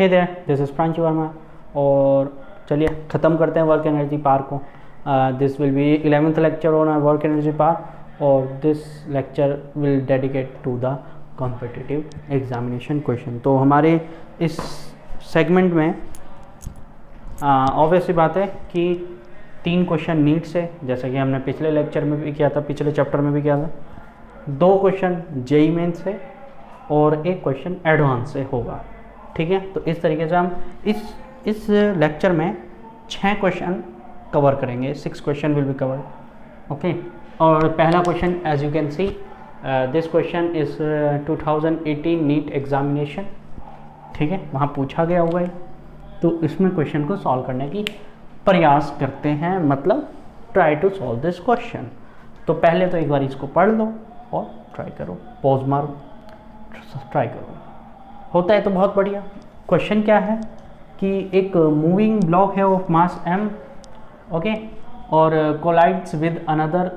Hey there, this is Pranshu Verma. और चलिए ख़त्म करते हैं वर्क एनर्जी पार को। This will be 11th lecture on work energy power, और this lecture will dedicate to the competitive examination question. तो हमारे इस सेगमेंट में ऑब्वियस सी बात है कि 3 क्वेश्चन नीट से, जैसा कि हमने पिछले लेक्चर में भी किया था, पिछले चैप्टर में भी किया था। 2 क्वेश्चन जेई मेन से और 1 क्वेश्चन एडवांस से होगा, ठीक है। तो इस तरीके से हम इस लेक्चर में 6 क्वेश्चन कवर करेंगे, 6 question will be covered, okay. और पहला question as you can see this question is 2018 NEET examination, ठीक है, वहाँ पूछा गया हुआ है। तो इसमें क्वेश्चन को सॉल्व करने की प्रयास करते हैं, मतलब try to solve this question. तो पहले तो एक बार इसको पढ़ लो और ट्राई करो, पॉज मारो, ट्राई करो। होता है तो बहुत बढ़िया। क्वेश्चन क्या है कि एक मूविंग ब्लॉक है ऑफ मास m, ओके, और कोलाइड्स विद अनदर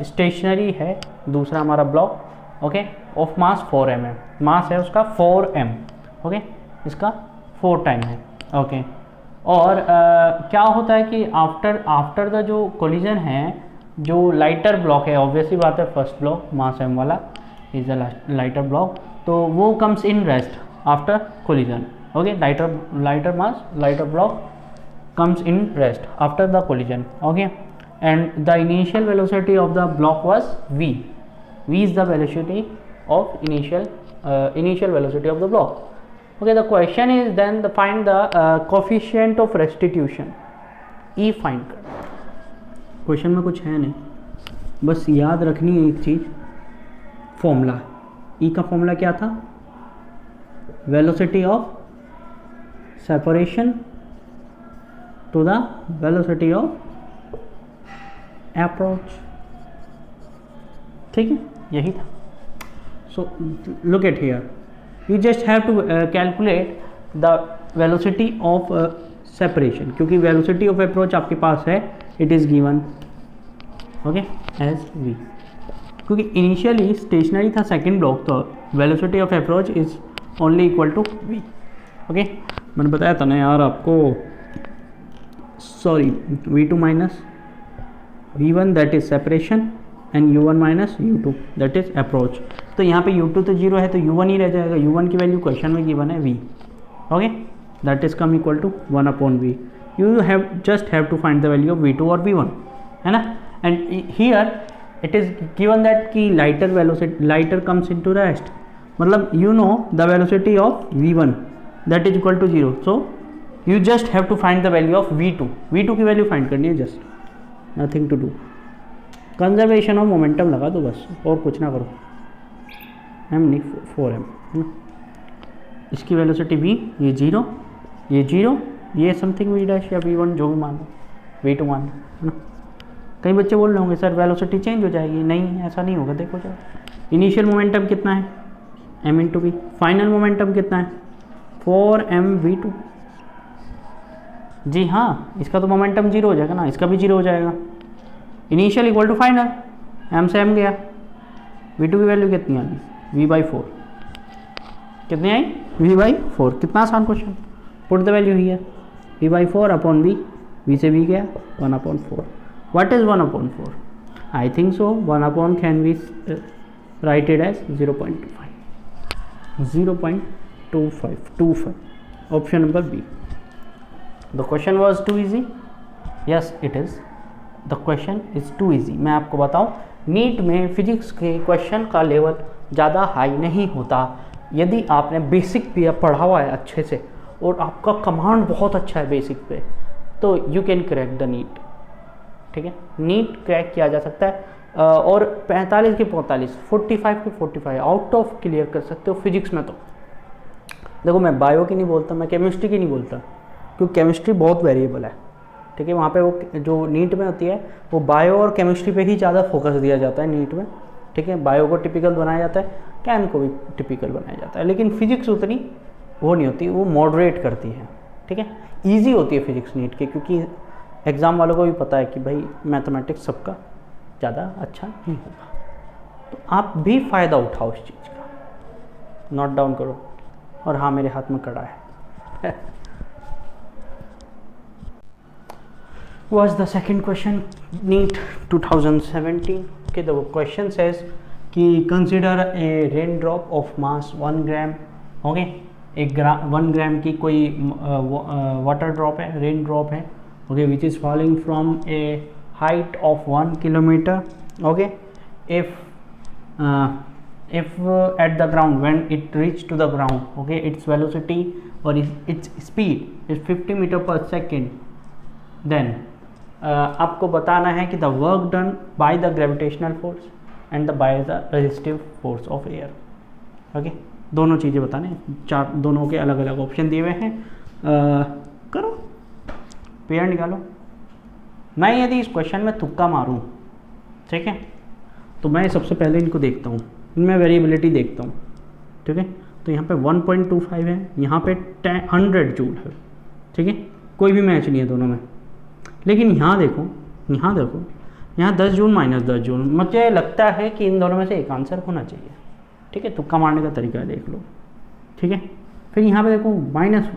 स्टेशनरी है दूसरा हमारा block, okay, of mass 4m है, मास है उसका 4m, ओके, इसका 4 टाइम है, ओके। और क्या होता है कि आफ्टर द जो कोलिजन है, जो लाइटर ब्लॉक है, ऑब्वियसली बात है फर्स्ट ब्लॉक मास m वाला इज अ लाइटर ब्लॉक, तो वो comes in rest after collision, okay. Lighter block comes in rest after the collision, okay, and the initial velocity of the block was v is the velocity of initial velocity of the block, okay। The question is then find the coefficient of restitution, e find कर। Question में कुछ है नहीं, बस याद रखनी है एक चीज, फॉर्मूला e का फॉर्मूला क्या था, velocity of separation to the velocity of approach, ठीक है, यही था। So look at here, you just have to calculate the velocity of separation, क्योंकि velocity of approach आपके पास है, it is given, okay, as v, क्योंकि initially stationary था second block, तो velocity of approach is only equal to v, okay। मैंने बताया था ना यार आपको, sorry, v2 minus v1 that is separation and u1 minus u2 that is approach. तो यहाँ पे u2 तो 0 है, तो u1 ही रह जाएगा। u1 की वैल्यू क्वेश्चन में गिवन है v, okay, that is come equal to 1/v। You have just have to find the value of v2 और v1, है ना। And here it is given that की लाइटर कम्स इनटू रेस्ट, मतलब you know the velocity of v1 that is equal to 0, so you just have to find the value of v2 की value find करनी है, just nothing to do, conservation of momentum लगा दो बस, और कुछ ना करो। m नहीं 4m, है ना। इसकी वेलोसिटी v, ये 0, ये 0, ये समथिंग v डैश या v1 जो भी मान लो, v2 मान लो, है ना। कई बच्चे बोल रहे होंगे सर वेलोसिटी चेंज हो जाएगी, नहीं ऐसा नहीं होगा। देखो जरा, इनिशियल मोमेंटम कितना है m into v, final momentum कितना है 4mv2। जी हाँ, इसका तो मोमेंटम 0 हो जाएगा ना, इसका भी 0 हो जाएगा। Initial equal to final, m से m गया, v2 की वैल्यू कितनी आ गई v/4, कितनी आई v/4। कितना आसान question, put the value here, v/4 upon v से v गया 1/4। What is 1/4? I think so 1 can be writed as 0.25, option number B. The question was too easy? Yes, it is. The question is too easy. मैं आपको बताऊं, NEET में physics के question का level ज़्यादा high नहीं होता। यदि आपने बेसिक भी पढ़ा हुआ है अच्छे से और आपका कमांड बहुत अच्छा है बेसिक पे, तो you can crack the NEET, ठीक है। नीट क्रैक किया जा सकता है और 45 के 45, 45 के 45 आउट ऑफ क्लियर कर सकते हो फिजिक्स में। तो देखो, मैं बायो की नहीं बोलता, मैं केमिस्ट्री की नहीं बोलता, क्योंकि केमिस्ट्री बहुत वेरिएबल है, ठीक है। वहाँ पे वो जो नीट में होती है वो बायो और केमिस्ट्री पे ही ज़्यादा फोकस दिया जाता है नीट में, ठीक है। बायो को टिपिकल बनाया जाता है, केम को भी टिपिकल बनाया जाता है, लेकिन फिजिक्स उतनी वो नहीं होती, वो मॉडरेट करती है, ठीक है। ईजी होती है फिजिक्स नीट के, क्योंकि एग्ज़ाम वालों को भी पता है कि भाई मैथमेटिक्स सबका ज़्यादा अच्छा नहीं होगा, तो आप भी फ़ायदा उठाओ इस चीज़ का, नोट डाउन करो। और हाँ मेरे हाथ में कड़ा है। Was the second question NEET 2017? Okay, the question says कि consider a raindrop of mass 1 gram. Okay, 1 ग्राम की कोई वाटर ड्रॉप है, रेन ड्रॉप है, okay, which is falling from a height of 1 kilometer. Okay, if at the ground, when it reach to the ground, okay, its velocity or its speed is 50 meter per second, then आपको बताना है कि the work done by the gravitational force and the by the resistive force of air. Okay, दोनों चीज़ें बताने, चार दोनों के अलग अलग ऑप्शन दिए हुए हैं। करो, पेयर निकालो। मैं यदि इस क्वेश्चन में तुक्का मारूं, ठीक है, तो मैं सबसे पहले इनको देखता हूँ, इनमें वेरिएबिलिटी देखता हूँ, ठीक है। तो यहाँ पे 1.25 है, यहाँ पे 100 जूल है, ठीक है, कोई भी मैच नहीं है दोनों में। लेकिन यहाँ देखो, यहाँ देखो, यहाँ 10 जूल माइनस 10 जूल, मुझे लगता है कि इन दोनों में से एक आंसर होना चाहिए, ठीक है। तुक्का मारने का तरीका देख लो, ठीक है। फिर यहाँ पे देखो माइनस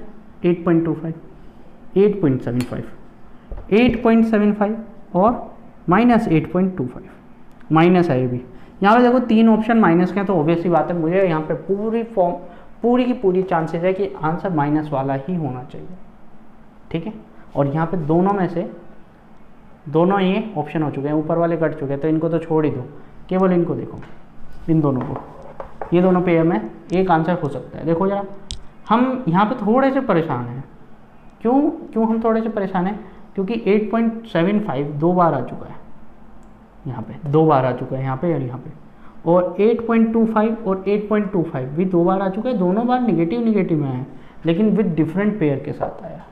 8.25, 8.75, 8.75 और माइनस 8.25, माइनस है ये भी। यहाँ पे देखो 3 ऑप्शन माइनस के हैं, तो ऑब्वियसली बात है मुझे यहाँ पे पूरी की पूरी चांसेस है कि आंसर माइनस वाला ही होना चाहिए, ठीक है। और यहाँ पे दोनों में से दोनों ये ऑप्शन हो चुके हैं, ऊपर वाले कट चुके हैं, तो इनको तो छोड़ ही दो, केवल इनको देखो, इन दोनों को, ये दोनों पेयर में एक आंसर हो सकता है। देखो जरा, हम यहाँ पे थोड़े से परेशान हैं। क्यों हम थोड़े से परेशान हैं? क्योंकि 8.75 दो बार आ चुका है, यहाँ पे 2 बार आ चुका है, यहाँ पे और यहाँ पे, और 8.25 और 8.25 भी 2 बार आ चुका है। दोनों बार निगेटिव में आए, लेकिन विद डिफरेंट पेयर के साथ आया।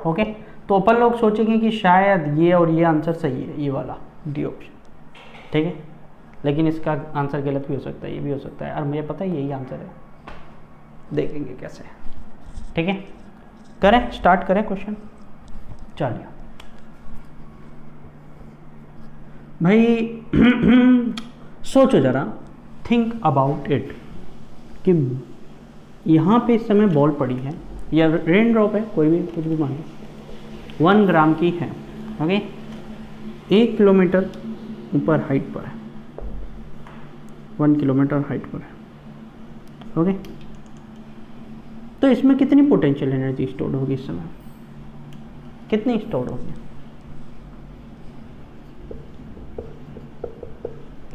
ओके, तो अपन लोग सोचेंगे कि शायद ये और ये आंसर सही है, ये वाला डी ऑप्शन, ठीक है। लेकिन इसका आंसर गलत भी हो सकता है, ये भी हो सकता है, और मुझे पता है यही आंसर है। देखेंगे कैसे, ठीक है। करें, स्टार्ट करें क्वेश्चन। चलिए भाई, सोचो जरा, थिंक अबाउट इट कि यहाँ पे इस समय बॉल पड़ी है या रेन ड्रॉप है, कोई भी कुछ भी मान लो, 1 ग्राम की है, ओके, 1 किलोमीटर ऊपर हाइट पर है, 1 किलोमीटर हाइट पर है, ओके। तो इसमें कितनी पोटेंशियल एनर्जी स्टोर होगी इस समय? कितनी स्टोर होगी?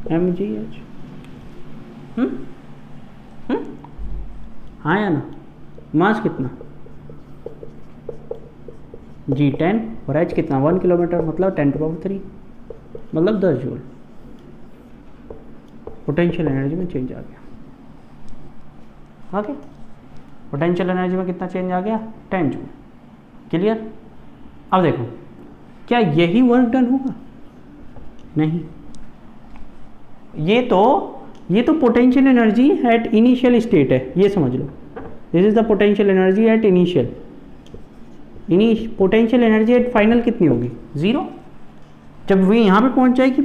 mgh, हाँ या ना? मास कितना? g10 और h कितना? 1 किलोमीटर, मतलब 10⁻³ मतलब 10 जूल। पोटेंशियल एनर्जी में चेंज आ गया, ओके। पोटेंशियल एनर्जी में कितना चेंज आ गया? 10 जूल। क्लियर? अब देखो, क्या यही वर्क डन होगा? नहीं, ये तो potential energy at initial state है, ये समझ लो। This is the potential energy at initial. Potential energy at final कितनी होगी? 0। जब वे यहाँ पे पहुँच जाएगी,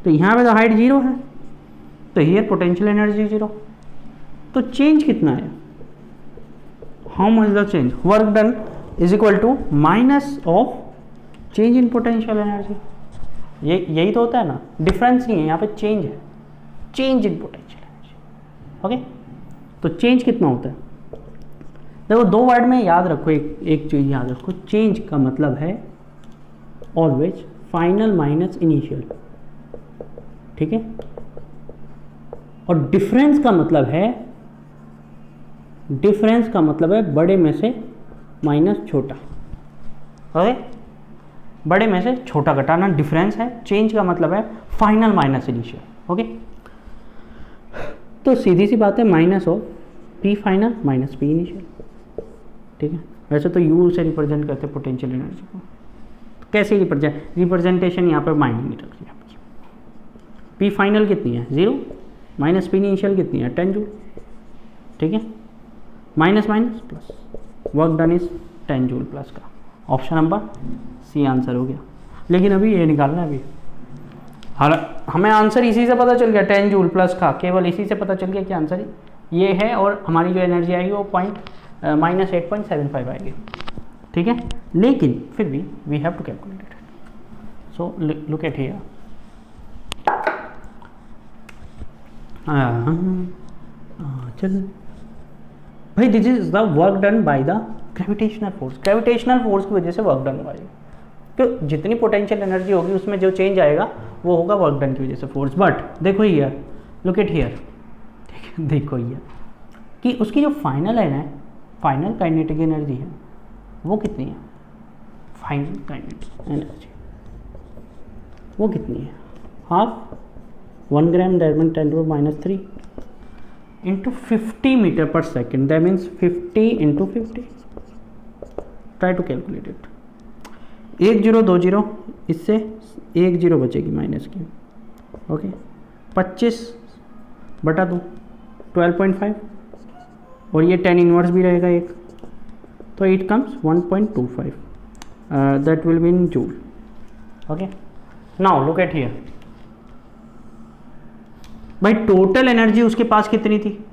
तो यहाँ पे तो हाइट 0 है, तो हियर पोटेंशियल एनर्जी 0। तो चेंज कितना है? How much the change? Work done is equal to minus of change in potential energy. यही तो होता है ना, डिफरेंस नहीं है यहाँ पे, चेंज है, change in potential energy, okay. तो चेंज कितना होता है? देखो 2 वर्ड में याद रखो, एक चीज याद रखो, चेंज का मतलब है ऑलवेज फाइनल माइनस इनिशियल, ठीक है। और डिफरेंस का मतलब है बड़े में से माइनस छोटा, ओके। बड़े में से छोटा घटाना डिफरेंस है। चेंज का मतलब है फाइनल माइनस इनिशियल, ओके। तो सीधी सी बात है, minus of P final minus P initial, ठीक है। वैसे तो यू से रिप्रेजेंट करते हैं पोटेंशियल एनर्जी को, तो कैसे रिप्रेजेंटेशन यहाँ पर माइंड नहीं रखनी आपकी। पी फाइनल कितनी है? 0, माइनस पी इनिशियल कितनी है? 10 जूल, ठीक है। Minus minus plus, work done is 10 joule plus का। ऑप्शन नंबर सी आंसर हो गया। लेकिन अभी ये निकालना है, अभी हमें आंसर इसी से पता चल गया, 10 जूल प्लस का, केवल इसी से पता चल गया कि आंसर ये है, और हमारी जो एनर्जी आएगी वो -8.75 आएगी, ठीक है। लेकिन फिर भी we have to calculate it, so look at here. चल भाई, this is the work done by the gravitational force. Gravitational force की वजह से वर्क डन हुआ है, तो जितनी पोटेंशियल एनर्जी होगी उसमें जो चेंज आएगा वो होगा वर्क डन की वजह से फोर्स। बट देखो हियर, लुक एट हियर, देखो हियर कि उसकी जो फाइनल है ना, फाइनल काइनेटिक एनर्जी है वो कितनी है, फाइनल काइनेटिक एनर्जी वो कितनी है, half 1 gram diamond 10⁻³ into 50 metre per second, that means 50 into 50। Try to calculate it. 1 0 2 0, इससे 1 0 बचेगी माइनस की, ओके। 25/2 12.5, और ये 10 इनवर्स भी रहेगा एक, तो it comes 1.25, that will be in joule, okay. Now look at here भाई, टोटल एनर्जी उसके पास कितनी थी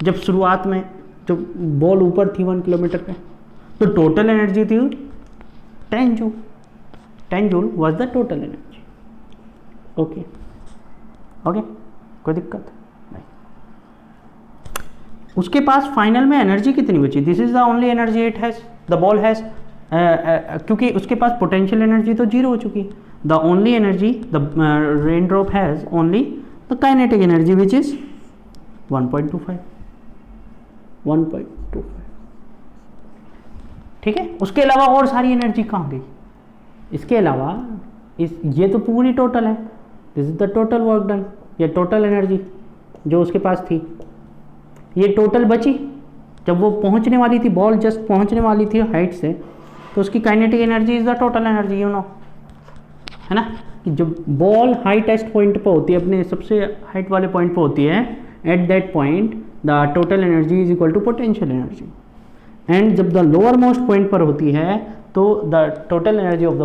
जब शुरुआत में, जब बॉल ऊपर थी 1 किलोमीटर पे, तो टोटल एनर्जी थी 10 joule. 10 joule was the total energy, okay okay, कोई दिक्कत नहीं। उसके पास फाइनल में एनर्जी कितनी बची, this is the only energy it has, the ball has, क्योंकि उसके पास पोटेंशियल एनर्जी तो 0 हो चुकी, the only energy the rain drop has only the kinetic energy which is 1.25, 1.25, ठीक है। उसके अलावा और सारी एनर्जी कहाँ गई, इसके अलावा ये तो पूरी टोटल है, this is the total work done, ये टोटल एनर्जी जो उसके पास थी, ये टोटल बची जब वो पहुंचने वाली थी, बॉल जस्ट पहुंचने वाली थी हाइट से, तो उसकी kinetic energy is the total energy, you know, है ना, कि जब बॉल हाइटेस्ट पॉइंट पर होती है, अपने सबसे हाइट वाले पॉइंट पर होती है, at that point the total energy is equal to potential energy, and जब द लोअर मोस्ट पॉइंट पर होती है तो the total energy of the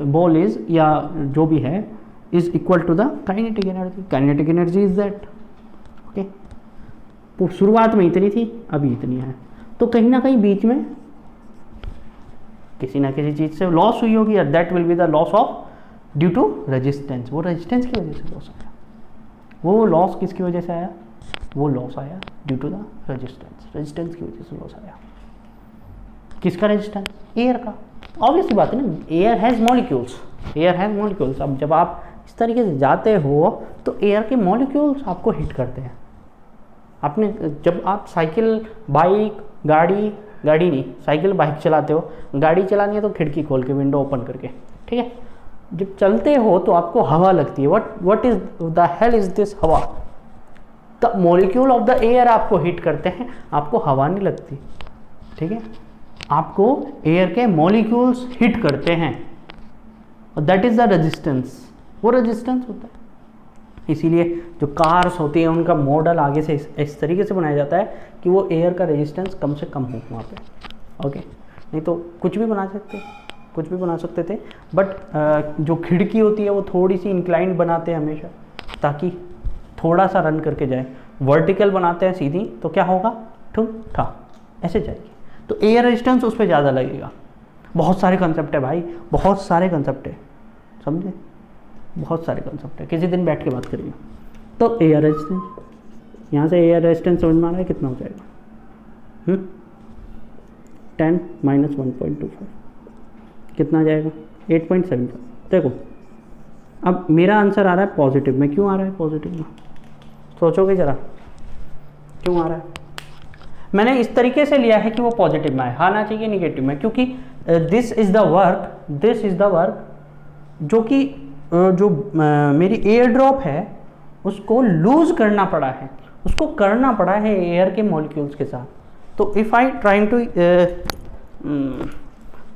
ball is, या जो भी है, is equal to the kinetic energy. Kinetic energy is that, okay. तो शुरुआत में इतनी थी, अभी इतनी है, तो कहीं ना कहीं बीच में किसी ना किसी चीज़ से लॉस हुई होगी, that will be the loss of due to resistance, वो रेजिस्टेंस की वजह से लॉस आया। वो लॉस किसकी वजह से आया, वो लॉस आया due to the resistance, resistance की वजह से लॉस आया। किसका रेजिस्टेंस, एयर का, ऑब्वियसली बात है ना, air has molecules, air has molecules. अब जब आप इस तरीके से जाते हो तो एयर के मॉलिक्यूल्स आपको हिट करते हैं। आपने जब आप साइकिल, बाइक, गाड़ी नहीं, साइकिल बाइक चलाते हो, गाड़ी चलानी है तो खिड़की खोल के, विंडो ओपन करके, ठीक है। जब चलते हो तो आपको हवा लगती है, what is the hell is this हवा, the molecule of the air आपको हिट करते हैं, आपको हवा नहीं लगती, ठीक है, आपको एयर के मॉलिक्यूल्स हिट करते हैं, और दैट इज द रेजिस्टेंस, वो रेजिस्टेंस होता है। इसीलिए जो कार्स होती हैं उनका मॉडल आगे से इस तरीके से बनाया जाता है कि वो एयर का रेजिस्टेंस कम से कम हो वहाँ पे, ओके। नहीं तो कुछ भी बना सकते थे, बट जो खिड़की होती है वो थोड़ी सी इंक्लाइंड बनाते हैं हमेशा, ताकि थोड़ा सा रन करके जाए। वर्टिकल बनाते हैं सीधी तो क्या होगा, ठुक ठा ऐसे जाएगी, तो एयर रेजिस्टेंस उस पर ज़्यादा लगेगा। बहुत सारे कंसेप्ट है भाई, बहुत सारे कंसेप्ट है, समझे, बहुत सारे कंसेप्ट है, किसी दिन बैठ के बात करेंगे। तो एयर रेजिस्टेंस, यहाँ से एयर रेजिस्टेंस समझ में आ रहा है कितना हो जाएगा, 10 - 1.25 कितना आ जाएगा, 8.75। देखो अब मेरा आंसर आ रहा है पॉजिटिव में, क्यों आ रहा है पॉजिटिव में, सोचोगे ज़रा क्यों आ रहा है। मैंने इस तरीके से लिया है कि वो पॉजिटिव में आना चाहिए निगेटिव में, क्योंकि दिस इज़ द वर्क जो कि जो मेरी एयर ड्रॉप है उसको लूज करना पड़ा है, उसको करना पड़ा है एयर के मॉलिक्यूल्स के साथ। तो if I trying to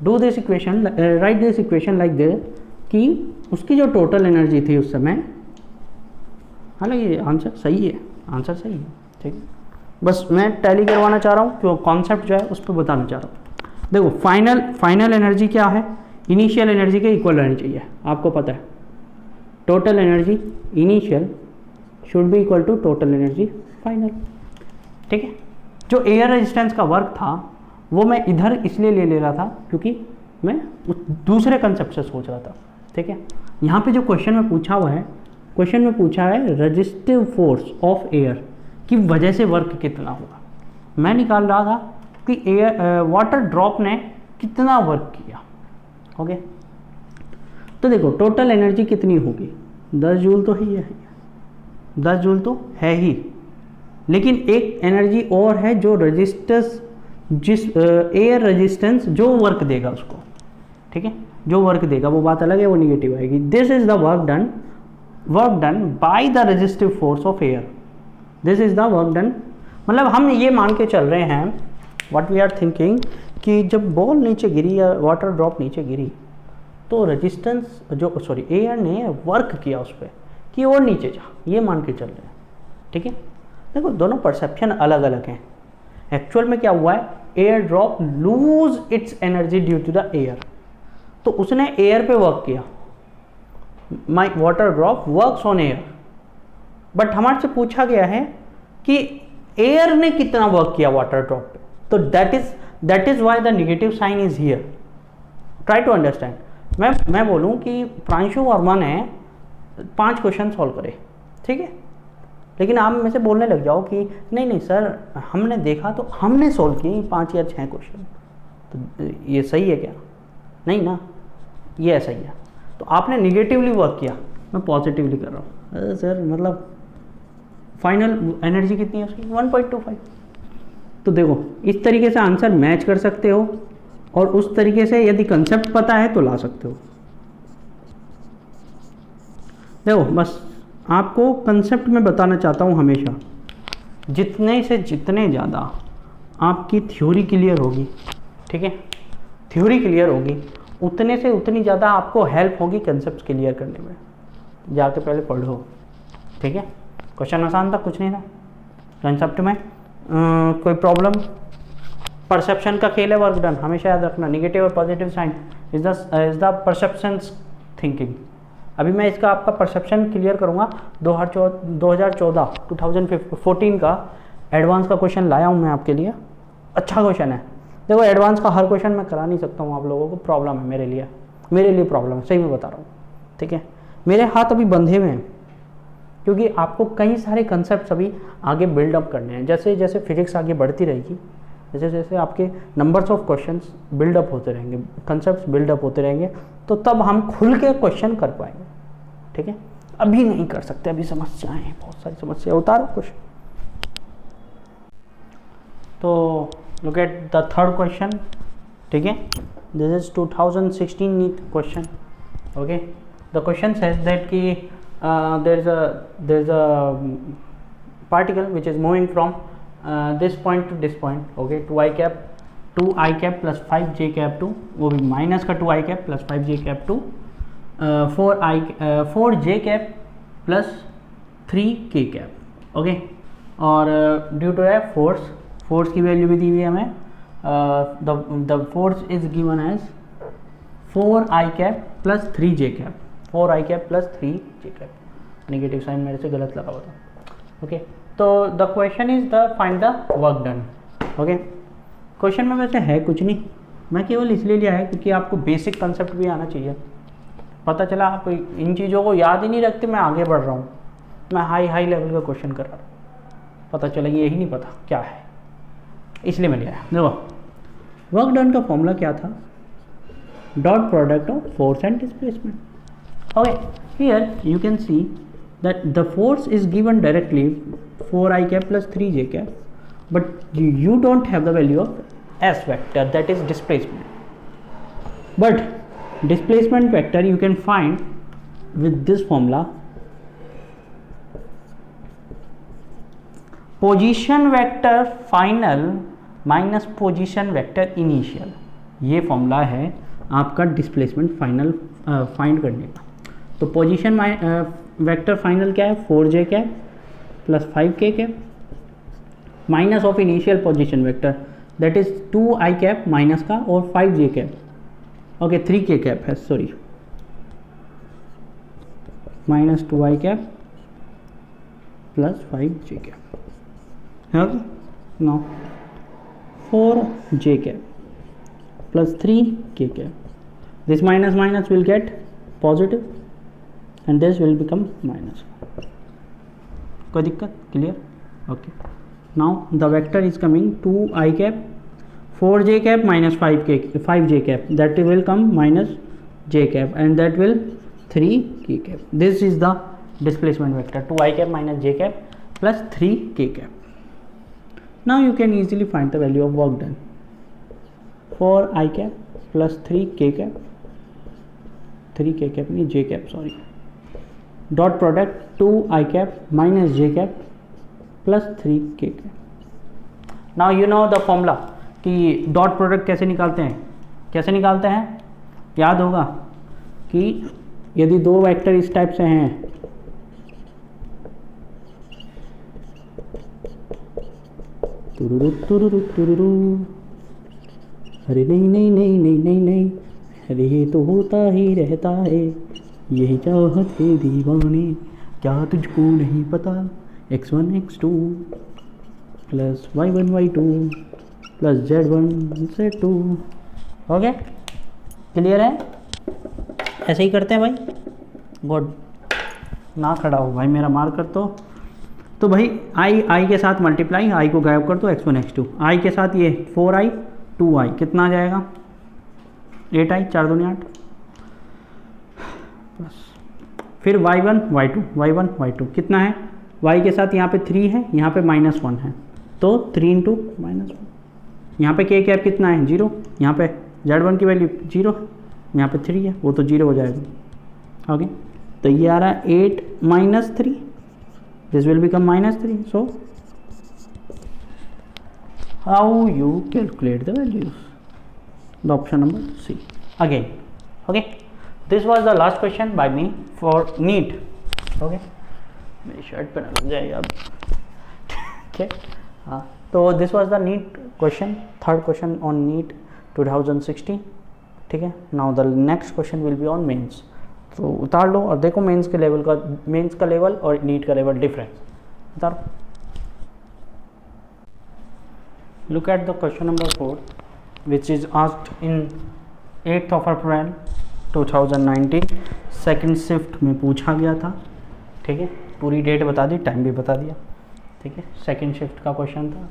do this equation, write this equation like this, कि उसकी जो टोटल एनर्जी थी उस समय, हालांकि आंसर सही है, आंसर सही है, ठीक है, बस मैं टैली करवाना चाह रहा हूँ, क्यों कॉन्सेप्ट जो है उस पर बताना चाह रहा हूँ। देखो फाइनल एनर्जी क्या है, इनिशियल एनर्जी के इक्वल रहनी चाहिए, आपको पता है। Total energy initial should be equal to total energy final. ठीक है। जो एयर रेजिस्टेंस का वर्क था वो मैं इधर इसलिए ले रहा था क्योंकि मैं दूसरे कंसेप्ट से सोच रहा था, ठीक है। यहाँ पे जो क्वेश्चन में पूछा हुआ है, क्वेश्चन में पूछा है रेजिस्टिव फोर्स ऑफ एयर की वजह से वर्क कितना होगा। मैं निकाल रहा था कि एयर वाटर ड्रॉप ने कितना वर्क किया। ओके, तो देखो टोटल एनर्जी कितनी होगी, 10 जूल तो ही है, 10 जूल तो है ही, लेकिन एक एनर्जी और है जो रेजिस्टेंस, जिस एयर रेजिस्टेंस जो वर्क देगा उसको, ठीक है, जो वर्क देगा वो बात अलग है, वो निगेटिव आएगी। This is the work done by the resistive force of air, this is the work done. मतलब हम ये मान के चल रहे हैं, व्हाट वी आर थिंकिंग, कि जब बॉल नीचे गिरी या वाटर ड्रॉप नीचे गिरी तो रेजिस्टेंस जो एयर ने वर्क किया उस पर कि और नीचे जा, ये मान के चल रहे हैं, ठीक है। देखो दोनों परसेप्शन अलग अलग हैं। एक्चुअल में क्या हुआ है, air drop lose its energy due to the air, तो उसने एयर पे वर्क किया, my water drop works on air. But हमारे से पूछा गया है कि एयर ने कितना वर्क किया वाटर ड्रॉप पे, तो that is why the negative sign is here. Try to understand. मैं बोलूं कि प्रांशु वर्मा ने 5 क्वेश्चन सॉल्व करे, ठीक है, लेकिन आप में से बोलने लग जाओ कि नहीं सर हमने देखा तो हमने सॉल्व किए 5 या 6 क्वेश्चन, तो ये सही है क्या? नहीं ना, ये ऐसा ही है। तो आपने निगेटिवली वर्क किया, मैं पॉजिटिवली कर रहा हूँ। अरे सर मतलब फाइनल एनर्जी कितनी है उसकी? 1.25। तो देखो इस तरीके से आंसर मैच कर सकते हो, और उस तरीके से यदि कंसेप्ट पता है तो ला सकते हो। देखो बस आपको कंसेप्ट में बताना चाहता हूँ, हमेशा जितने से जितने ज़्यादा आपकी थ्योरी क्लियर होगी, ठीक है, थ्योरी क्लियर होगी, उतने से उतनी ज़्यादा आपको हेल्प होगी कंसेप्ट क्लियर करने में। जाके पहले पढ़ो, ठीक है। क्वेश्चन आसान था, कुछ नहीं था। कंसेप्ट में कोई प्रॉब्लम, परसेप्शन का खेल है, वर्क डन हमेशा याद रखना। नेगेटिव और positive sign is the perception thinking. अभी मैं इसका आपका परसेप्शन क्लियर करूँगा। 2014 का एडवांस का क्वेश्चन लाया हूँ मैं आपके लिए, अच्छा क्वेश्चन है। देखो एडवांस का हर क्वेश्चन मैं करा नहीं सकता हूँ आप लोगों को, प्रॉब्लम है मेरे लिए प्रॉब्लम है, सही में बता रहा हूँ, ठीक है। मेरे हाथ अभी बंधे हुए हैं क्योंकि आपको कई सारे कंसेप्ट अभी आगे बिल्डअप करने हैं। जैसे जैसे फिजिक्स आगे बढ़ती रहेगी, जैसे जैसे आपके नंबर्स ऑफ क्वेश्चंस बिल्डअप होते रहेंगे, कंसेप्ट्स बिल्डअप होते रहेंगे, तो तब हम खुल के क्वेश्चन कर पाएंगे, ठीक है। अभी नहीं कर सकते, अभी समस्याएं हैं, बहुत सारी समस्या। उतारो कुछ। तो look at the third question, ठीक है। This is 2016 NEET question, okay. The question says that कि there is a particle which is moving from this point to this point, okay, 2i cap plus 5j cap to, वो भी minus का 2i cap plus 5j cap to 4j cap plus 3k cap, okay. और due to है force की value भी दी हुई है हमें। The force is given as 4i cap plus 3j cap, 4i cap plus 3j cap। Negative sign मेरे से गलत लगा हुआ था, ओके। तो the question is the find the work done, okay. Question में वैसे है कुछ नहीं, मैं केवल इसलिए लिया है क्योंकि आपको बेसिक कंसेप्ट भी आना चाहिए। पता चला आप इन चीज़ों को याद ही नहीं रखते, मैं आगे बढ़ रहा हूँ, मैं हाई लेवल का क्वेश्चन कर रहा हूँ, पता चला कि यही नहीं पता क्या है, इसलिए मैं लिया है। देखो वर्क डन का फॉर्मूला क्या था, dot product of force and displacement, okay. Here you can C that the force is given directly 4i cap plus 3j cap, but you don't have the value of s vector, that is displacement. But displacement vector you can find with this formula, position vector final minus position vector initial, ये formula है आपका displacement final find करने का। तो position vector final क्या है, 4j cap plus 5k cap minus of initial position vector, that is 2i cap minus का और 5j cap, okay 3k cap है, sorry, minus 2i cap plus 5j cap, okay. Now 4j cap plus 3k cap, this minus minus will get positive and this will become minus. कोई दिक्कत? Clear? Okay. Now the vector is coming 2i cap 4j cap minus 5j cap, that will come minus j cap and that will 3k cap. This is the displacement vector 2i cap minus j cap plus 3k cap. Now you can easily find the value of work done. 4i cap plus 3k cap नहीं j cap, sorry. Dot product 2i cap minus j cap plus 3k cap. Now you know the formula कि dot product कैसे निकालते हैं. याद होगा कि यदि दो वेक्टर इस टाइप से हैं, तुरुरु, अरे नहीं, अरे ये तो होता ही रहता है, यही चाहत है दीवाने, क्या तुझको नहीं पता. x1 x2 plus y1 y2 plus z1 z2. Okay, clear है? ऐसे ही करते हैं भाई. गुड. ना खड़ा हो भाई मेरा मार कर. तो भाई आई के साथ मल्टीप्लाई, आई को गायब कर दो, x1 x2. आई के साथ ये 4i 2i कितना आ जाएगा? 8i 4 दूनी 8 प्लस फिर y1 y2 कितना है? y के साथ यहाँ पे 3 है, यहाँ पे -1 है, तो 3 इंटू -1. यहाँ पे k कैप कितना है? 0. यहाँ पे z1 की वैल्यू 0, यहाँ पे 3 है, वो तो 0 हो जाएगा. ओके, तो ये आ रहा है 8 minus 3. This will become -3. So how you calculate the values? The option number C again. Okay, this was the last question by me for NEET. Okay, मेरी शर्ट पे ना लग जाएगा अब. Okay, हाँ, तो this was the NEET question, third question on NEET 2016. ठीक है. Now the next question will be on mains. तो उतार लो और देखो मेंस का लेवल और नीट का लेवल डिफरेंस उतारो. Look at the question number 4 which is asked in 8th of April 2019. Second shift में पूछा गया था. ठीक है, पूरी डेट बता दी, टाइम भी बता दिया. ठीक है, सेकेंड शिफ्ट का क्वेश्चन था.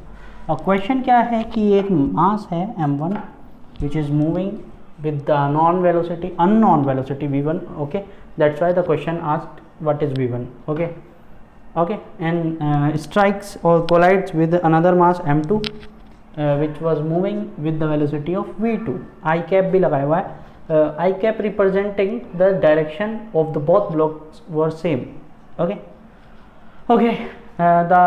और क्वेश्चन क्या है कि एक मास है m1 which is moving with the unknown velocity v1. Okay, that's why the question asked what is v1. Okay, and strikes or collides with another mass m2 which was moving with the velocity of v2. I cap भी लगाया हुआ है. I cap representing the direction of the both blocks were same. Okay, the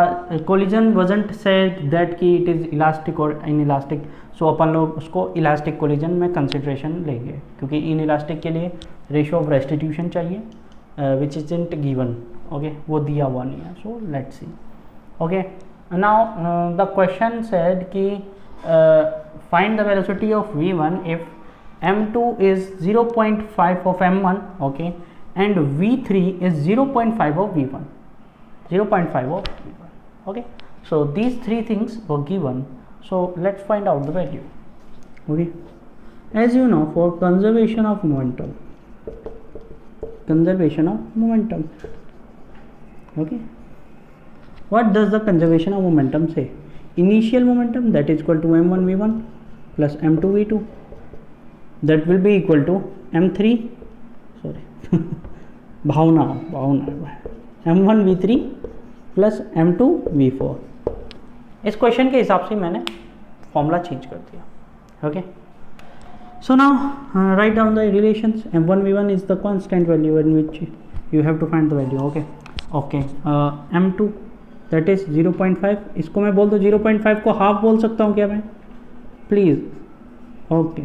collision wasn't said that कि it is elastic or inelastic. सो अपन लोग उसको elastic collision में consideration लेंगे, क्योंकि इन इलास्टिक के लिए रेशियो ऑफ रेस्टिट्यूशन चाहिए which is isn't given. Okay, वो दिया हुआ नहीं है. So let's see. Okay, now the question said कि find the velocity of v1 if m2 is 0.5 of m1. Okay, and v3 is 0.5 of v1. 0.5 of v1. Okay, so these three things were given. So let's find out the value. Okay, as you know, for conservation of momentum, okay, what does the conservation of momentum say? Initial momentum, that is equal to m1 v1 plus m2 v2, that will be equal to m3 भावना m1 v3 plus m2 v4. इस question के हिसाब से मैंने formula change कर दिया. Okay, so now write down the relations. m1 v1 is the constant value in which you have to find the value. Okay, m2 that is 0.5. इसको मैं बोल दूँ 0.5 को हाफ बोल सकता हूँ क्या मैं? Please. Okay,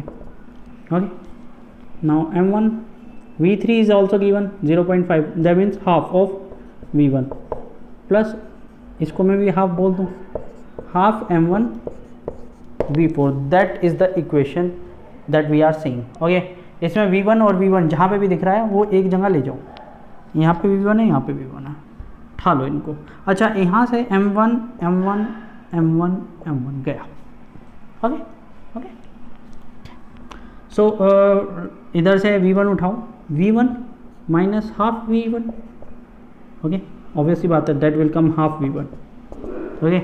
now m1 v3 is also given 0.5, that means half of v1 plus इसको मैं भी हाफ बोल दूँ, half m1 v4. that is the equation that we are seeing. Okay, इसमें v1 और v1 जहाँ पे भी दिख रहा है वो एक जगह ले जाओ. यहाँ पे v1 है, यहाँ पे v1 है, उठा लो इनको. अच्छा, यहाँ से m1 m1 गया। ओके ओके, सो इधर से v1 उठाओ, v1 minus half v1। Okay, obviously बात है, that will come half v1। Okay,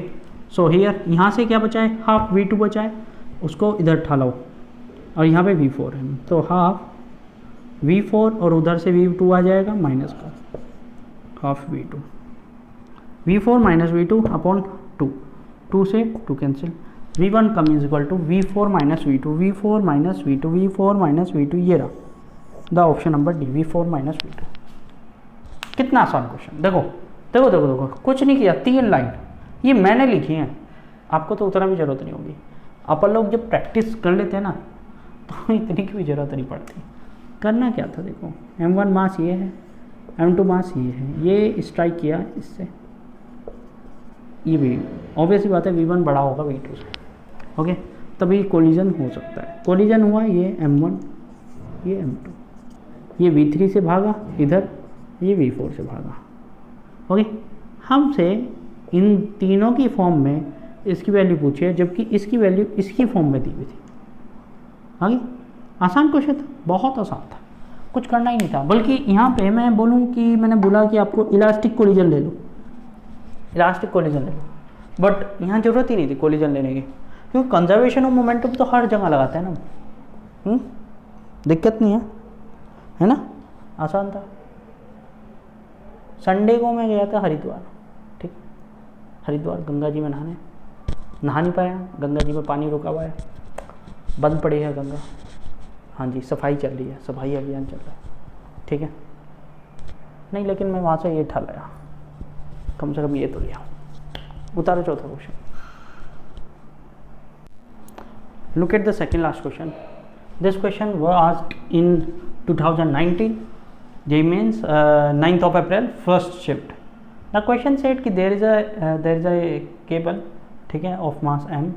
so here यहाँ से क्या बचा है, हाफ v2 बचा है, उसको इधर उठा लो और यहाँ पे v4 है, तो हाफ v4 और उधर से v2 आ जाएगा माइनस का half v2, v4 minus v2 upon 2 से 2 cancel, v1 come is equal to v4 minus v2, v4 minus v2, v4 minus v2, ये रहा the option number D, v4 minus v2। कितना आसान क्वेश्चन, देखो देखो देखो देखो, कुछ नहीं किया, 3 लाइन ये मैंने लिखी हैं, आपको तो उतना भी ज़रूरत नहीं होगी। अपन लोग जब प्रैक्टिस कर लेते हैं ना तो इतनी की भी ज़रूरत नहीं पड़ती। करना क्या था, देखो m1 मास ये है, m2 मास ये है, ये स्ट्राइक किया इससे, ये भी ऑब्वियसली बात है v1 बड़ा होगा v2 से। ओके, तभी कोलिजन हो सकता है। कोलिजन हुआ, ये m1 ये m2, ये v3 से भागा इधर, ये v4 से भागा। ओके, हमसे इन तीनों की फॉर्म में इसकी वैल्यू पूछी है, जबकि इसकी वैल्यू इसकी फॉर्म में दी हुई थी। आगे आसान क्वेश्चन था, बहुत आसान था, कुछ करना ही नहीं था। बल्कि यहाँ पे मैं बोलूँ कि मैंने बोला कि आपको इलास्टिक कोलिजन ले लो, इलास्टिक कोलिजन ले लो, बट यहाँ ज़रूरत ही नहीं थी कोलिजन लेने की, क्योंकि कंजर्वेशन ऑफ मोमेंटम तो हर जगह लगाते हैं ना, दिक्कत नहीं है ना, आसान था। संडे को मैं गया था हरिद्वार, ठीक, हरिद्वार गंगा जी में नहा नहीं पाया, गंगा जी में पानी रुका हुआ है, बंद पड़ी है गंगा। हाँ जी, सफाई चल रही है, सफाई अभियान चल रहा है, ठीक है, नहीं लेकिन मैं वहाँ से ये उठा लाया, कम से कम ये तो लिया। उतारो चौथा question, look at the second last question. This question was asked in 2019 JEE Mains 9th of April first shift. The question said कि there is a cable, ठीक है, of mass m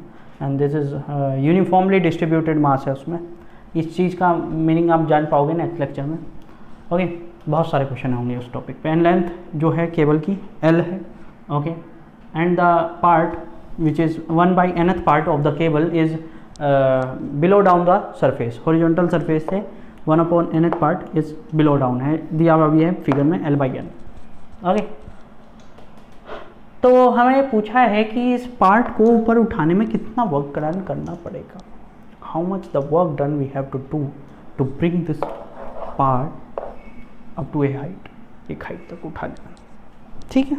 and this is uniformly distributed mass है उसमें। इस चीज़ का meaning आप जान पाओगे नेक्स्ट लेक्चर में। ओके, बहुत सारे क्वेश्चन होंगे उस टॉपिक पे। एंड लेंथ जो है केबल की L है, okay, and the part which is 1/nth part of the cable is below down the surface, horizontal surface से 1/nth part is below down है, दिया हुआ भी है फिगर में L/n। ओके, तो हमें पूछा है कि इस पार्ट को ऊपर उठाने में कितना वर्क करना पड़ेगा, how much the work done we have to do to bring this part up to a height, एक हाइट तक उठा लेना। ठीक है,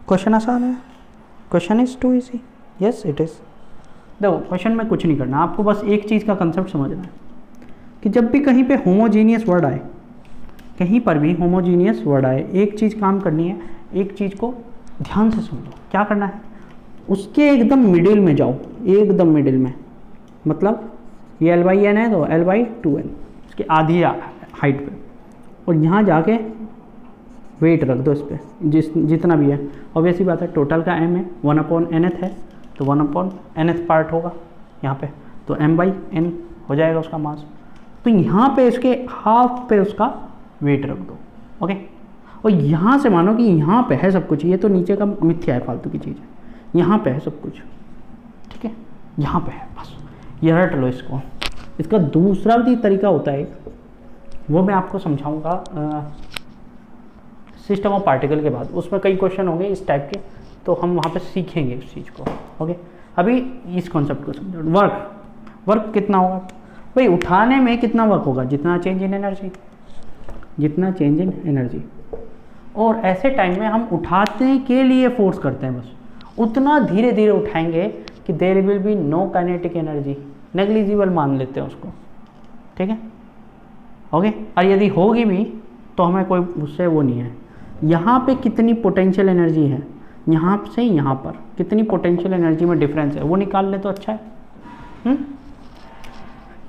क्वेश्चन आसान है, question is too easy, yes it is. देखो क्वेश्चन में कुछ नहीं करना, आपको बस एक चीज़ का कंसेप्ट समझना है कि जब भी कहीं पे होमोजीनियस वर्ड आए, कहीं पर भी होमोजीनियस वर्ड आए, एक चीज़ काम करनी है, एक चीज़ को ध्यान से समझो। क्या करना है, उसके एकदम मिडिल में जाओ, एकदम मिडिल में, मतलब ये L/n है तो L/2n, इसकी आधी हाइट पे, और यहाँ जाके वेट रख दो इस पर, जितना भी है। ऑब्वियसली बात है, टोटल का m है, 1/nth है तो 1/nth पार्ट होगा यहाँ पे, तो m/n हो जाएगा उसका मास। तो यहाँ पे इसके हाफ पे उसका वेट रख दो, ओके। और यहाँ से मानो कि यहाँ पे है सब कुछ, ये तो नीचे का मिथ्या है, फालतू की चीज़ है, यहाँ पे है सब कुछ, ठीक है, यहाँ पे है, बस ये रट लो इसको। इसका दूसरा भी तरीका होता है, वो मैं आपको समझाऊंगा सिस्टम ऑफ पार्टिकल के बाद, उसमें कई क्वेश्चन होंगे इस टाइप के, तो हम वहाँ पे सीखेंगे उस चीज़ को, ओके। अभी इस कॉन्सेप्ट को समझो। वर्क कितना होगा भाई, उठाने में कितना वर्क होगा, जितना चेंज इन एनर्जी, जितना चेंज इन एनर्जी। और ऐसे टाइम में हम उठाने के लिए फोर्स करते हैं, बस उतना धीरे धीरे उठाएंगे कि there will be no kinetic energy, negligible मान लेते हैं उसको, ठीक है, ओके। और यदि होगी भी तो हमें कोई उससे वो नहीं है। यहाँ पे कितनी पोटेंशियल एनर्जी है, यहाँ से यहाँ पर कितनी पोटेंशियल एनर्जी में डिफरेंस है, वो निकाल ले तो अच्छा है।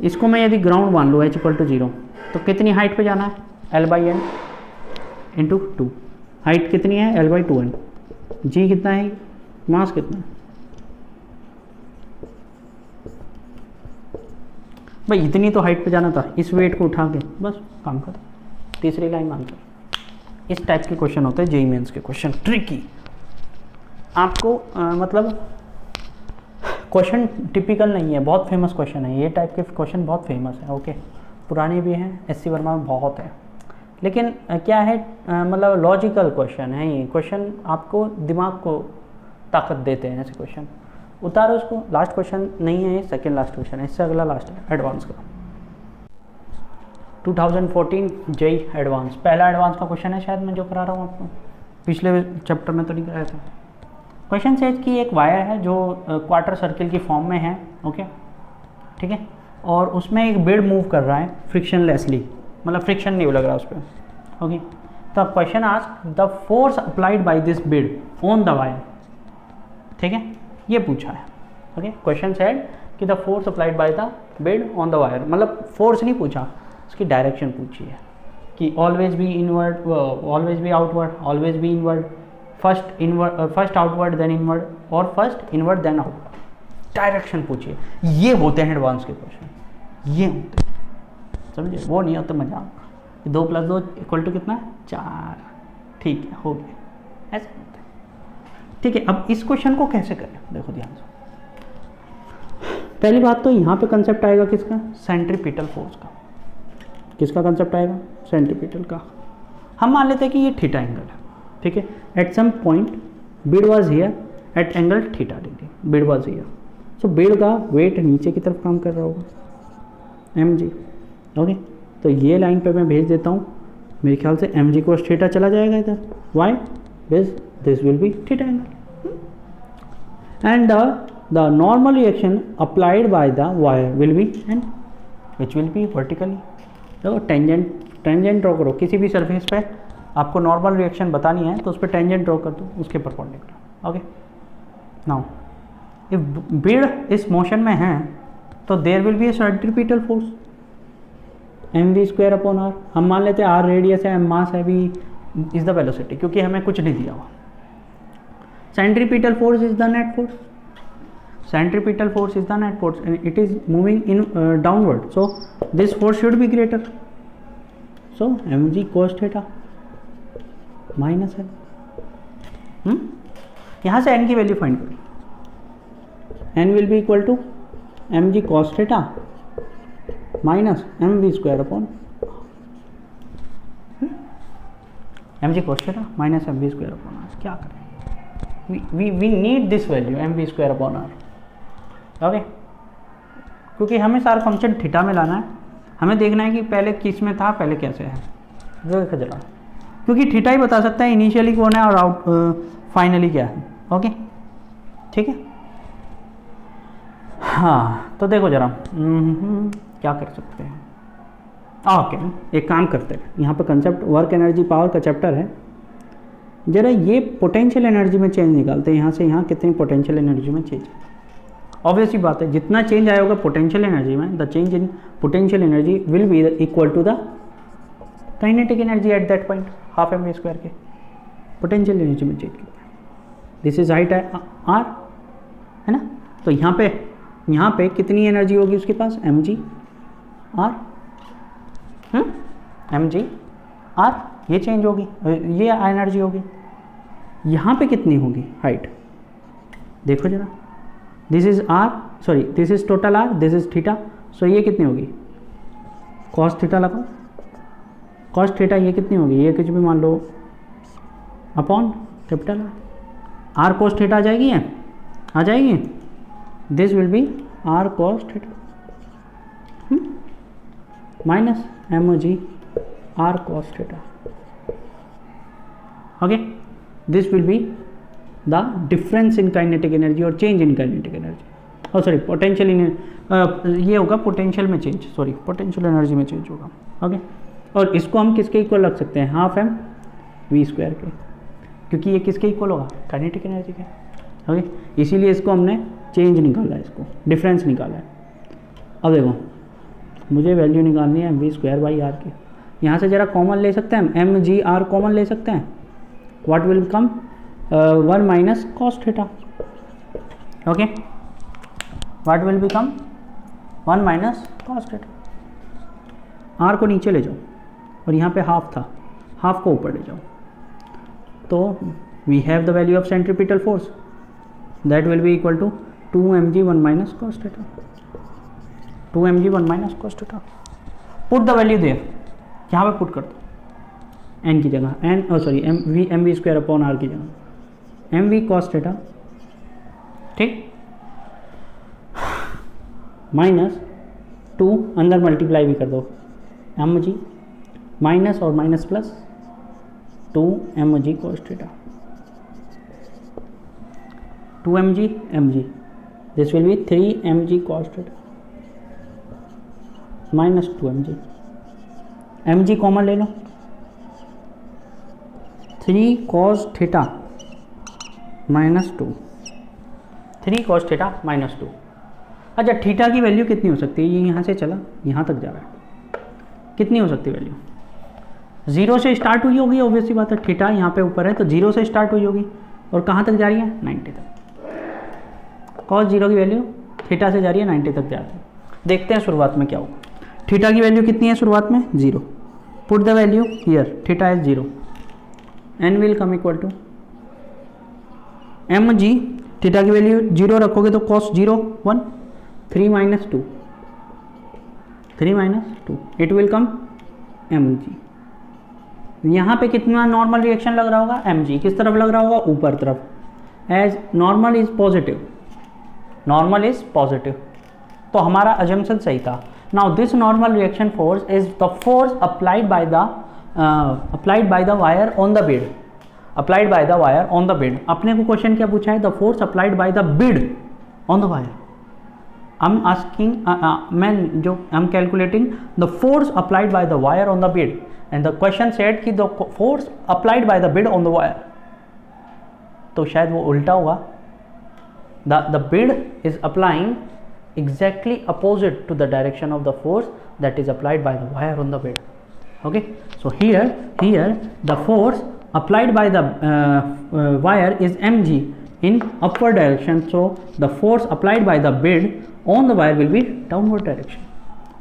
इसको मैं यदि ग्राउंड मान लूँ h=0, तो कितनी हाइट पे जाना है, L/n × 2, हाइट कितनी है L/2n, g कितना है, मास कितना है भाई, इतनी तो हाइट पे जाना था, इस वेट को उठा के बस काम कर। तीसरी लाइन आंसर। इस टाइप के क्वेश्चन होते हैं जेईई मेंस के क्वेश्चन, ट्रिकी। आपको मतलब क्वेश्चन टिपिकल नहीं है, बहुत फेमस क्वेश्चन है, ये टाइप के क्वेश्चन बहुत फेमस है। ओके, पुराने भी हैं, एससी वर्मा में बहुत है, लेकिन क्या है मतलब लॉजिकल क्वेश्चन है ये क्वेश्चन, आपको दिमाग को ताकत देते हैं ऐसे क्वेश्चन। उतारो उसको, लास्ट क्वेश्चन नहीं है ये, सेकेंड लास्ट क्वेश्चन है, इससे अगला लास्ट है एडवांस का। 2014 जेई एडवांस, पहला एडवांस का क्वेश्चन है शायद मैं जो करा रहा हूँ आपको, पिछले चैप्टर में तो नहीं कराया था। क्वेश्चन सेज की एक वायर है जो क्वार्टर सर्किल की फॉर्म में है। ओके, ठीक है, और उसमें एक बेड मूव कर रहा है फ्रिक्शनलेसली, मतलब फ्रिक्शन नहीं लग रहा उस पर। ओके, तो question asked the force applied by this bead on the wire. ठीक है, ये पूछा है। ओके, क्वेश्चन सेड कि the force applied by the bead on the wire, मतलब फोर्स नहीं पूछा, उसकी डायरेक्शन पूछी है कि always be inward, always be outward, always be inward, first inward, first outward then inward, और first inward then outward, direction पूछिए। ये होते हैं एडवांस के क्वेश्चन, ये होते हैं, समझे, वो नहीं होता मजाक। 2 + 2 = कितना, 4। ठीक है, हो गया, ऐसे होता है। ठीक है, अब इस क्वेश्चन को कैसे करें, देखो ध्यान से। पहली बात तो यहाँ पे कंसेप्ट आएगा किसका, सेंट्रीपिटल फोर्स का। किसका कंसेप्ट आएगा, सेंट्रीपिटल का। हम मान लेते हैं कि ये थीटा एंगल है, ठीक है, at some point bead was here at angle theta degree, bead was here, so bead का वेट नीचे की तरफ काम कर रहा होगा, mg। ओके, तो ये लाइन पे मैं भेज देता हूँ, मेरे ख्याल से mg cos थीटा चला जाएगा इधर, why, this will be theta angle, and the normal reaction applied by the wire will be N, which will be vertically. तो टेंजेंट ड्रॉ करो किसी भी सरफेस पे, आपको नॉर्मल रिएक्शन बतानी है तो उस पर टेंजेंट ड्रॉ कर दो उसके perpendicular. Okay, now if bead इस मोशन में है तो there will be a centripetal force mv²/r। हम मान लेते हैं r रेडियस है, m मास है, v इज द वेलोसिटी, क्योंकि हमें कुछ नहीं दिया हुआ। Centripetal force is the net force, centripetal force is the net force and it is moving in downward, so this force should be greater, so mg cos theta minus n। यहाँ से n की value find करो, n will be equal to mg cos theta minus mv²/r, mg cos theta minus mv²/r। क्या करें, we need this value mv²/r। Okay, क्योंकि हमें सारा function theta में लाना है, हमें देखना है कि पहले किस में था, पहले कैसे है, देखो जरा, क्योंकि थीटा ही बता सकता है इनिशियली कौन है और आउट फाइनली क्या है। ओके, ठीक है, हाँ, तो देखो जरा क्या कर सकते हैं। ओके, एक काम करते हैं, यहाँ पे कंसेप्ट वर्क एनर्जी पावर का चैप्टर है, जरा ये पोटेंशियल एनर्जी में चेंज निकालते हैं, यहाँ से यहाँ कितनी पोटेंशियल एनर्जी में चेंज। ऑब्वियसली बात है, जितना चेंज आया होगा पोटेंशियल एनर्जी में, the change in potential energy will be equal to the kinetic energy at that point, half mv² के पोटेंशियल एनर्जी में चेंज किया। दिस इज हाइट r है ना, तो यहाँ पे कितनी एनर्जी होगी उसके पास, mg r, mg r, ये चेंज होगी, ये एनर्जी होगी। यहाँ पे कितनी होगी हाइट, देखो जरा, this is r, sorry this is total r, this is theta, so ये कितनी होगी, cos थीटा लगाओ, cos थीटा ये कितनी होगी, ये कुछ भी मान लो upon capital r cos theta आ जाएगी, this will be r cos theta minus mg r cos theta. Okay, this will be the difference in kinetic energy और चेंज इन काइनेटिक एनर्जी, और सॉरी पोटेंशियल ये होगा potential में change, sorry potential energy में change होगा। Okay, और इसको हम किसके इक्वल रख सकते हैं, हाफ mv² के, क्योंकि ये किसके इक्वल होगा, काइनेटिक एनर्जी के। ओके, इसीलिए इसको हमने चेंज निकाला है, इसको डिफरेंस निकाला है। अब देखो, मुझे वैल्यू निकालनी है mv²/r की, यहाँ से जरा कॉमन ले सकते हैं, mgr कॉमन ले सकते हैं, what will come 1 minus cos theta. Okay, what will become 1 minus cos theta. r को नीचे ले जाओ और यहाँ पे हाफ था, हाफ को ऊपर ले जाओ, तो we have the value of centripetal force that will be equal to 2mg 1 minus cos theta, 2mg 1 minus cos theta. Put the value there, यहाँ पे पुट कर दो n की जगह, M V square upon R की जगह M V cos theta, ठीक, minus 2 अंदर मल्टीप्लाई भी कर दो एम जी माइनस और minus plus 2mg cos theta, 2mg mg, this will be 3mg cos theta minus 2mg, mg common ले लो, 3 cos theta minus 2, 3 cos theta minus 2। अच्छा, theta की value कितनी हो सकती है? ये यहाँ से चला यहाँ तक जा रहा है, कितनी हो सकती है वैल्यू? 0 से स्टार्ट हुई होगी, ऑब्वियसली बात है, थीटा यहाँ पे ऊपर है तो 0 से स्टार्ट हुई होगी और कहाँ तक जा रही है? 90 तक। cos 0 की वैल्यू थीटा से जा रही है 90 तक जा रही है। देखते हैं शुरुआत में क्या होगा। थीटा की वैल्यू कितनी है शुरुआत में? 0। Put the value here, theta is 0, n will come equal to M G, theta की वैल्यू 0 रखोगे तो cos 0 1, 3 minus 2, 3 minus 2, it will come M G. यहाँ पे कितना नॉर्मल रिएक्शन लग रहा होगा? mg किस तरफ लग रहा होगा? ऊपर तरफ, as normal is positive, normal is positive, तो हमारा अजम्पशन सही था। Now this normal reaction force is the force applied by the wire on the bead, applied by the wire on the bead. अपने को क्वेश्चन क्या पूछा है? The force applied by the bead on the wire. I'm asking, I'm calculating the force applied by the wire on the bed, and the question said कि the force applied by the bed on the wire, तो शायद वो उल्टा हुआ। The bed is applying exactly opposite to the direction of the force that is applied by the wire on the bed. Okay, so here the force applied by the wire is mg in upward direction, so the force applied by the bed on the wire will be downward direction.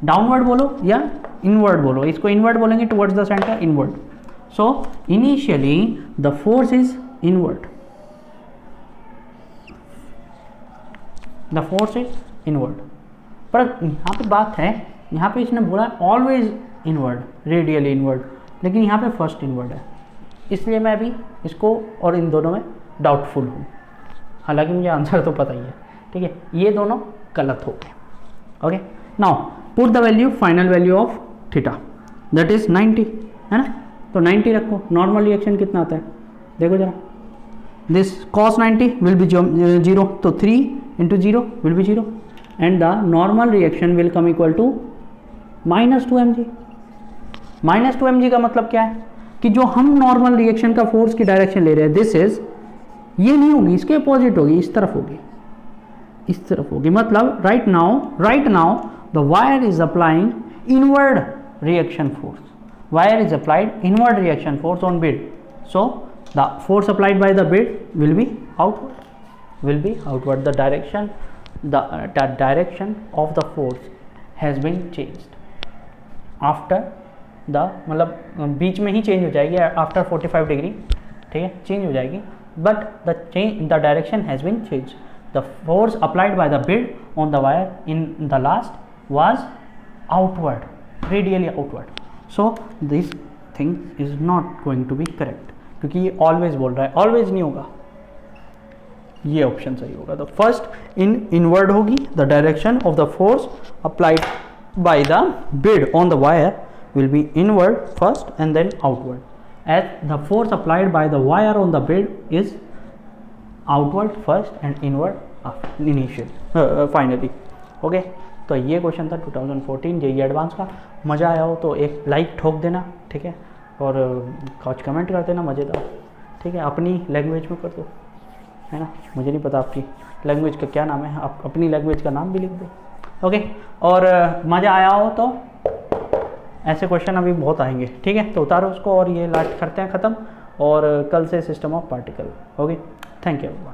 Downward बोलो या inward बोलो, इसको inward बोलेंगे, towards the centre, inward. So initially the force is inward, the force is inward, पर यहाँ पे बात है, यहाँ पे इसने बोला ऑलवेज इनवर्ड, रेडियली इनवर्ड, लेकिन यहाँ पे फर्स्ट इनवर्ड है, इसलिए मैं अभी इसको और इन दोनों में डाउटफुल हूँ, हालांकि मुझे आंसर तो पता ही है, ठीक है। ये दोनों गलत हो गए। Okay, now put the value, final value of theta, that is 90, है ना, तो 90 रखो। नॉर्मल रिएक्शन कितना आता है देखो जरा, दिस cos 90 विल बी 0, तो 3 into 0 will be 0, and the normal reaction will come equal to minus 2mg। Minus 2mg का मतलब क्या है कि जो हम नॉर्मल रिएक्शन का फोर्स की डायरेक्शन ले रहे हैं, दिस इज, ये नहीं होगी, इसके अपोजिट होगी, इस तरफ होगी, इस तरफ होगी। मतलब right now the wire is applying inward reaction force, wire is applied inward reaction force on bead, so the force applied by the bead will be outward, the direction of the force has been changed after the, मतलब बीच में ही change हो जाएगी after 45 degree, ठीक है, change हो जाएगी, but the direction has been change. The force applied by the bed on the wire in the last was outward, radially outward. So this thing is not going to be correct, क्योंकि ये always बोल रहा है, always नहीं होगा, ये option सही होगा। तो फर्स्ट इनवर्ड होगी, the direction of the force applied by the bed on the wire will be inward first and then outward, as the force applied by the wire on the bed is outward first and inward initial finally. Okay, तो ये question था 2014 JEE advance का। मज़ा आया हो तो एक like ठोक देना, ठीक है, और कुछ कमेंट कर देना मज़ेदार, ठीक है, अपनी लैंग्वेज में कर दो, है ना, मुझे नहीं पता आपकी लैंग्वेज का क्या नाम है, आप अपनी लैंग्वेज का नाम भी लिख दो। ओके, और मज़ा आया हो तो ऐसे क्वेश्चन अभी बहुत आएंगे, ठीक है, तो उतारो उसको और ये लास्ट करते हैं ख़त्म, और कल से system of particle. Okay, thank you everyone.